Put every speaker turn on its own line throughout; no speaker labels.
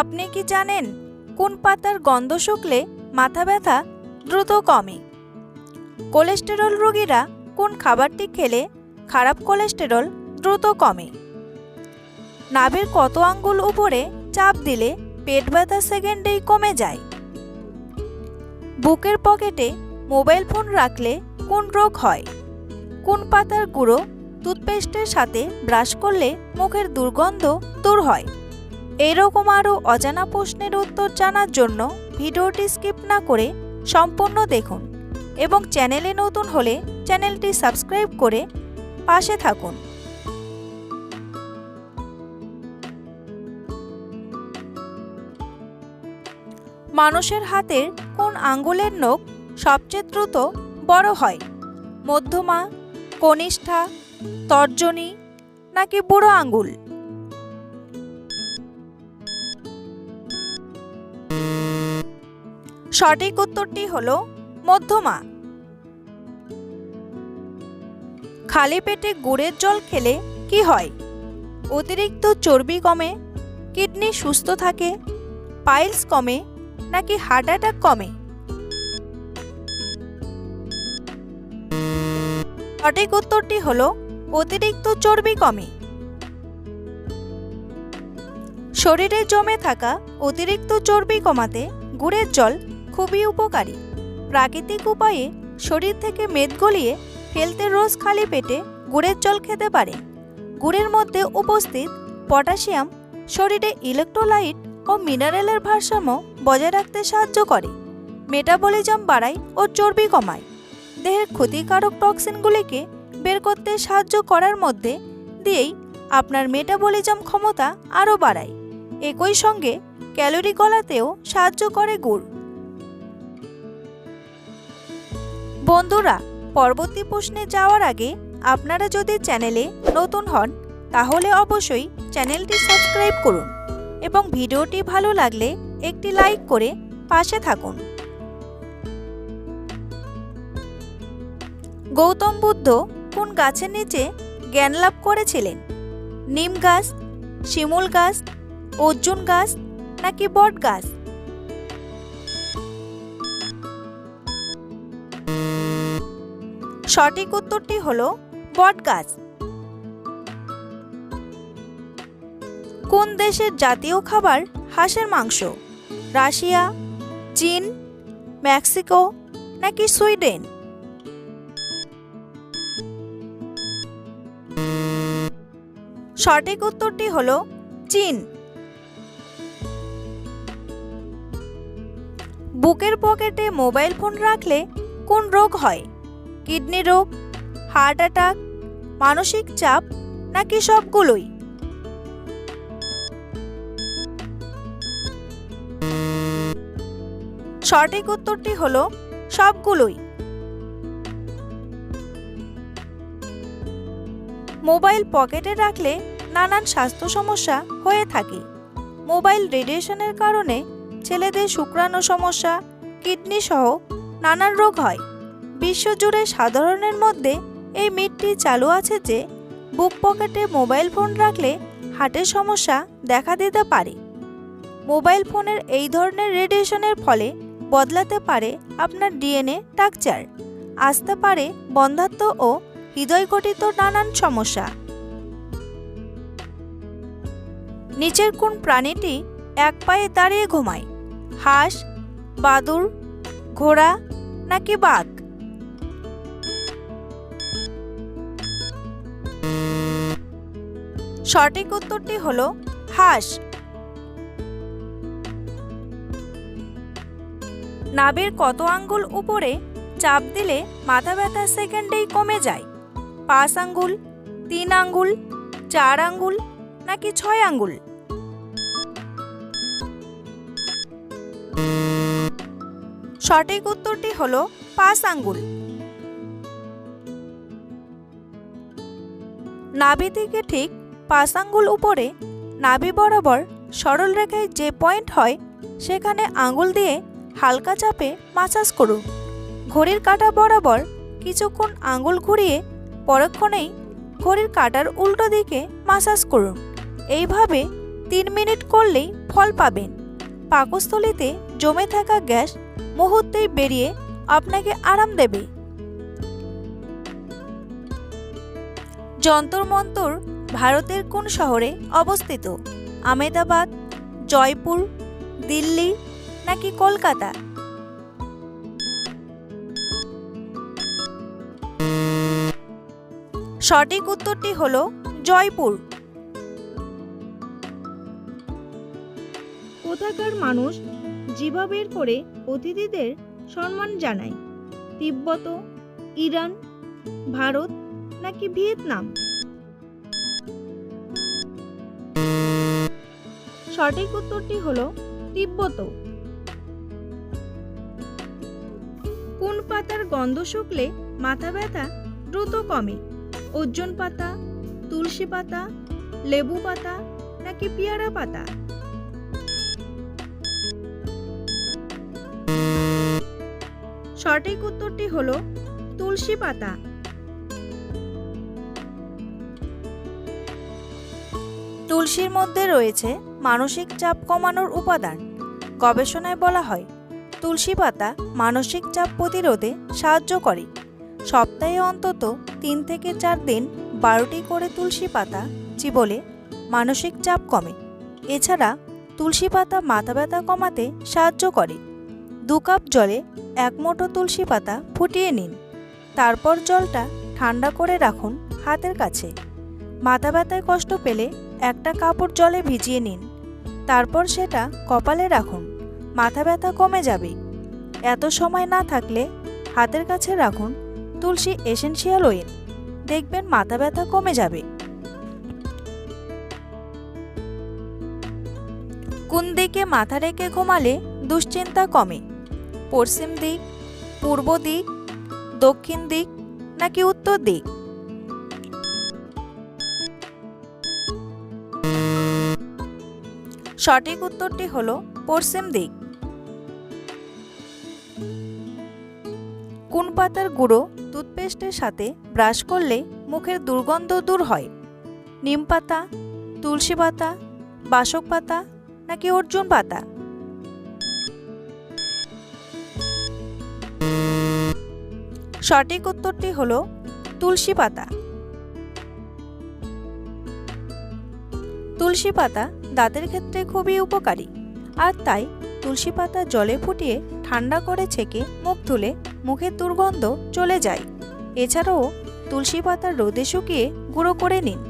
আপনি কি জানেন কোন পাতার গন্ধ শুকলে মাথা ব্যথা দ্রুত কমে? কোলেস্টেরল রোগীরা কোন খাবারটি খেলে খারাপ কোলেস্টেরল দ্রুত কমে? নাভির কত আঙ্গুল উপরে চাপ দিলে পেট ব্যথা সেকেন্ডেই কমে যায়? বুকের পকেটে মোবাইল ফোন রাখলে কোন রোগ হয়? কোন পাতার গুঁড়ো টুথপেস্টের সাথে ব্রাশ করলে মুখের দুর্গন্ধ দূর হয়? এরকম আরও অজানা প্রশ্নের উত্তর জানার জন্য ভিডিওটি স্কিপ না করে সম্পূর্ণ দেখুন এবং চ্যানেলে নতুন হলে চ্যানেলটি সাবস্ক্রাইব করে পাশে থাকুন। মানুষের হাতের কোন আঙ্গুলের নখ সবচেয়ে দ্রুত বড় হয়? মধ্যমা, কনিষ্ঠা, তর্জনী নাকি বুড়ো আঙ্গুল? সঠিক উত্তরটি হলো মধ্যমা। খালি পেটে গুড়ের জল খেলে কি হয়? অতিরিক্ত চর্বি কমে, কিডনি সুস্থ থাকে, পাইলস কমে নাকি হার্ট অ্যাটাক কমে? সঠিক উত্তরটি হলো অতিরিক্ত চর্বি কমে। শরীরে জমে থাকা অতিরিক্ত চর্বি কমাতে গুড়ের জল খুবই উপকারী। প্রাকৃতিক উপায়ে শরীর থেকে মেদ গলিয়ে ফেলতে রোজ খালি পেটে গুড়ের জল খেতে পারেন। গুড়ের মধ্যে উপস্থিত পটাশিয়াম শরীরে ইলেকট্রোলাইট ও মিনারেলের ভারসাম্য বজায় রাখতে সাহায্য করে, মেটাবলিজম বাড়ায় ও চর্বি কমায়। দেহের ক্ষতিকারক টক্সিনগুলিকে বের করতে সাহায্য করার মধ্যে দিয়েই আপনার মেটাবলিজম ক্ষমতা আরও বাড়ায়। একই সঙ্গে ক্যালোরি গলাতেও সাহায্য করে গুড়। বন্ধুরা, পরবর্তী প্রশ্নে যাওয়ার আগে আপনারা যদি চ্যানেলে নতুন হন তাহলে অবশ্যই চ্যানেলটি সাবস্ক্রাইব করুন এবং ভিডিওটি ভালো লাগলে একটি লাইক করে পাশে থাকুন। গৌতম বুদ্ধ কোন গাছের নিচে জ্ঞান লাভ করেছিলেন? নিম গাছ, শিমুল গাছ, অর্জুন গাছ নাকি বট গাছ? সঠিক উত্তরটি হলো বট গাছ। কোন দেশের জাতীয় খাবার হাঁসের মাংস? রাশিয়া, চীন, মেক্সিকো নাকি সুইডেন? সঠিক উত্তরটি হলো চীন। বুকের পকেটে মোবাইল ফোন রাখলে কোন রোগ হয়? কিডনি রোগ, হার্ট অ্যাটাক, মানসিক চাপ নাকি সবগুলোই? সঠিক উত্তরটি হলো সবগুলোই। মোবাইল পকেটে রাখলে নানান স্বাস্থ্য সমস্যা হয়ে থাকে। মোবাইল রেডিয়েশনের কারণে ছেলেদের শুক্রাণু সমস্যা, কিডনি সহ নানান রোগ হয়। বিশ্বজুড়ে সাধারণের মধ্যে এই মিথটি চালু আছে যে বুক পকেটে মোবাইল ফোন রাখলে হার্টের সমস্যা দেখা দিতে পারে। মোবাইল ফোনের এই ধরনের রেডিয়েশনের ফলে বদলাতে পারে আপনার ডিএনএ স্ট্রাকচার, আসতে পারে বন্ধ্যাত্ব ও হৃদয়ঘটিত নানান সমস্যা। নিচের কোন প্রাণীটি এক পায়ে দাঁড়িয়ে ঘুমায়? হাঁস, বাদুড়, ঘোড়া নাকি বাঘ? সঠিক উত্তরটি হলো হাঁস। নাভির কত আঙ্গুল উপরে চাপ দিলে মাথা ব্যথা সেকেন্ডেই কমে যায়? 5 আঙ্গুল, 3 আঙ্গুল, 4 আঙ্গুল নাকি 6 আঙ্গুল? সঠিক উত্তরটি হলো 5 আঙ্গুল। নাভি থেকে ঠিক 5 আঙ্গুল উপরে নাভি বরাবর সরল রেখায় যে পয়েন্ট হয় সেখানে আঙ্গুল দিয়ে হালকা চাপে মাসাজ করুন। ঘড়ির কাঁটা বরাবর কিছুক্ষণ আঙ্গুল ঘুরিয়ে পরক্ষণেই ঘড়ির কাঁটার উল্টো দিকে মাসাজ করুন। এইভাবে 3 মিনিট করলেই ফল পাবেন। পাকস্থলীতে জমে থাকা গ্যাস মুহূর্তেই বেরিয়ে আপনাকে আরাম দেবে। যন্তর মন্তর ভারতের কোন শহরে অবস্থিত? আহমেদাবাদ, জয়পুর, দিল্লি নাকি কলকাতা? সঠিক উত্তরটি হলো জয়পুর। কোথাকার মানুষ জিভা বের করে অতিথিদের সম্মান জানায়? তিব্বত, ইরান, ভারত নাকি ভিয়েতনাম? সঠিক উত্তরটি হলো তিব্বত। কোন পাতার গন্ধ শুকলে মাথা ব্যথা দ্রুত কমে? অর্জুন পাতা, তুলসী পাতা, লেবু পাতা নাকি পেয়ারা পাতা? সঠিক উত্তরটি হলো তুলসী পাতা। তুলসীর মধ্যে রয়েছে মানসিক চাপ কমানোর উপাদান। গবেষণায় বলা হয় তুলসী পাতা মানসিক চাপ প্রতিরোধে সাহায্য করে। সপ্তাহে অন্তত 3 থেকে 4 দিন 12টি করে তুলসী পাতা চিবোলে মানসিক চাপ কমে। এছাড়া তুলসী পাতা মাথা ব্যথা কমাতে সাহায্য করে। 2 কাপ জলে 1 মুঠো তুলসী পাতা ফুটিয়ে নিন। তারপর জলটা ঠান্ডা করে রাখুন হাতের কাছে। মাথা ব্যথায় কষ্ট পেলে একটা কাপড় জলে ভিজিয়ে নিন। তারপর সেটা কপালে রাখুন, মাথা ব্যথা কমে যাবে। এত সময় না থাকলে হাতের কাছে রাখুন তুলসী এসেনশিয়াল অয়েল, দেখবেন মাথা ব্যথা কমে যাবে। কোন দিকে মাথা রেখে ঘুমালে দুশ্চিন্তা কমে? পশ্চিম দিক, পূর্ব দিক, দক্ষিণ দিক নাকি উত্তর দিক? সঠিক উত্তরটি হলো পশ্চিম দিক। কোন পাতার গুঁড়ো টুথপেস্টের সাথে ব্রাশ করলে মুখের দুর্গন্ধ দূর হয়? নিম পাতা, তুলসী পাতা, বাসক পাতা নাকি অর্জুন পাতা? সঠিক উত্তরটি হলো তুলসী পাতা। তুলসী পাতা দাঁতের ক্ষেত্রে খুবই উপকারী, আর তাই তুলসী পাতা জলে ফুটিয়ে ঠান্ডা করে ছেঁকে মুখ ধুলে মুখের দুর্গন্ধ চলে যায়। এছাড়াও তুলসী পাতা রোদে শুকিয়ে গুঁড়ো করে নিন।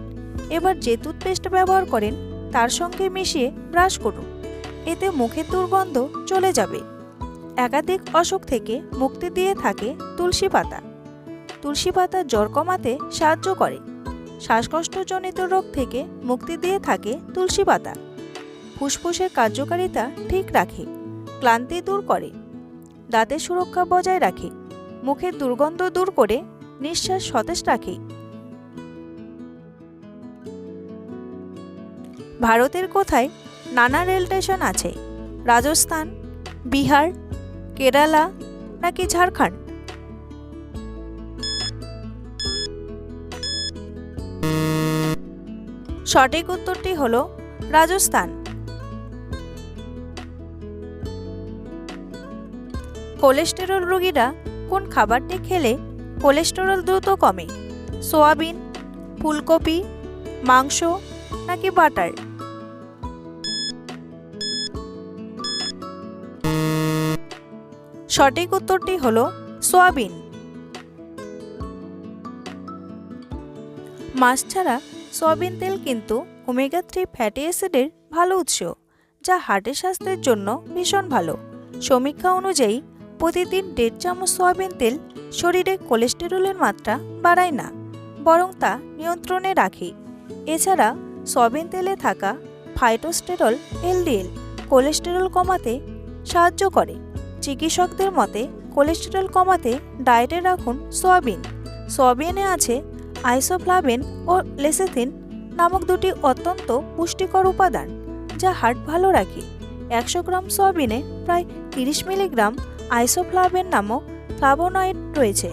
এবার যে টুথপেস্ট ব্যবহার করেন তার সঙ্গে মিশিয়ে ব্রাশ করুন, এতে মুখের দুর্গন্ধ চলে যাবে। একাধিক অসুখ থেকে মুক্তি দিয়ে থাকে তুলসী পাতা। তুলসী পাতা জ্বর কমাতে সাহায্য করে। শ্বাসকষ্টজনিত রোগ থেকে মুক্তি দিয়ে থাকে তুলসী পাতা। ফুসফুসের কার্যকারিতা ঠিক রাখে, ক্লান্তি দূর করে, দাঁতের সুরক্ষা বজায় রাখে, মুখের দুর্গন্ধ দূর করে নিঃশ্বাস সতেজ রাখে। ভারতের কোথায় নানা রেল স্টেশন আছে? রাজস্থান, বিহার, কেরালা নাকি ঝাড়খণ্ড? সঠিক উত্তরটি হলো রাজস্থান। কোলেস্টেরল রোগীরা কোন খাবারটি খেলে কোলেস্টেরল দ্রুত কমে? সোয়াবিন, ফুলকপি, মাংস নাকি বাটার? সঠিক উত্তরটি হলো সোয়াবিন। মাছ ছাড়া সয়াবিন তেল কিন্তু ওমেগা 3 ফ্যাটি অ্যাসিডের ভালো উৎস, যা হার্টের স্বাস্থ্যের জন্য ভীষণ ভালো। সমীক্ষা অনুযায়ী প্রতিদিন 1.5 চামচ সয়াবিন তেল শরীরে কোলেস্টেরলের মাত্রা বাড়ায় না, বরং তা নিয়ন্ত্রণে রাখে। এছাড়া সয়াবিন তেলে থাকা ফাইটোস্টেরল এলডিএল কোলেস্টেরল কমাতে সাহায্য করে। চিকিৎসকদের মতে কোলেস্টেরল কমাতে ডায়েটে রাখুন সয়াবিন। সয়াবিনে আছে আইসোফ্লাভিন ও লেসিথিন নামক দুটি অত্যন্ত পুষ্টিকর উপাদান, যা হার্ট ভালো রাখে। 100 গ্রাম সয়াবিনে প্রায় 30 মিলিগ্রাম আইসোফ্লাভিন নামক ফ্লাভোনয়েড রয়েছে।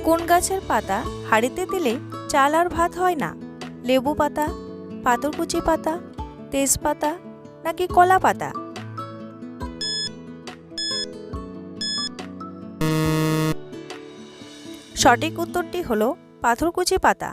কোন গাছের পাতা হাঁড়িতে দিলে চাল আর ভাত হয় না? লেবু পাতা, পাথরকুচি পাতা, তেজপাতা নাকি কলা পাতা? সঠিক উত্তরটি হলো পাথরকুচি পাতা।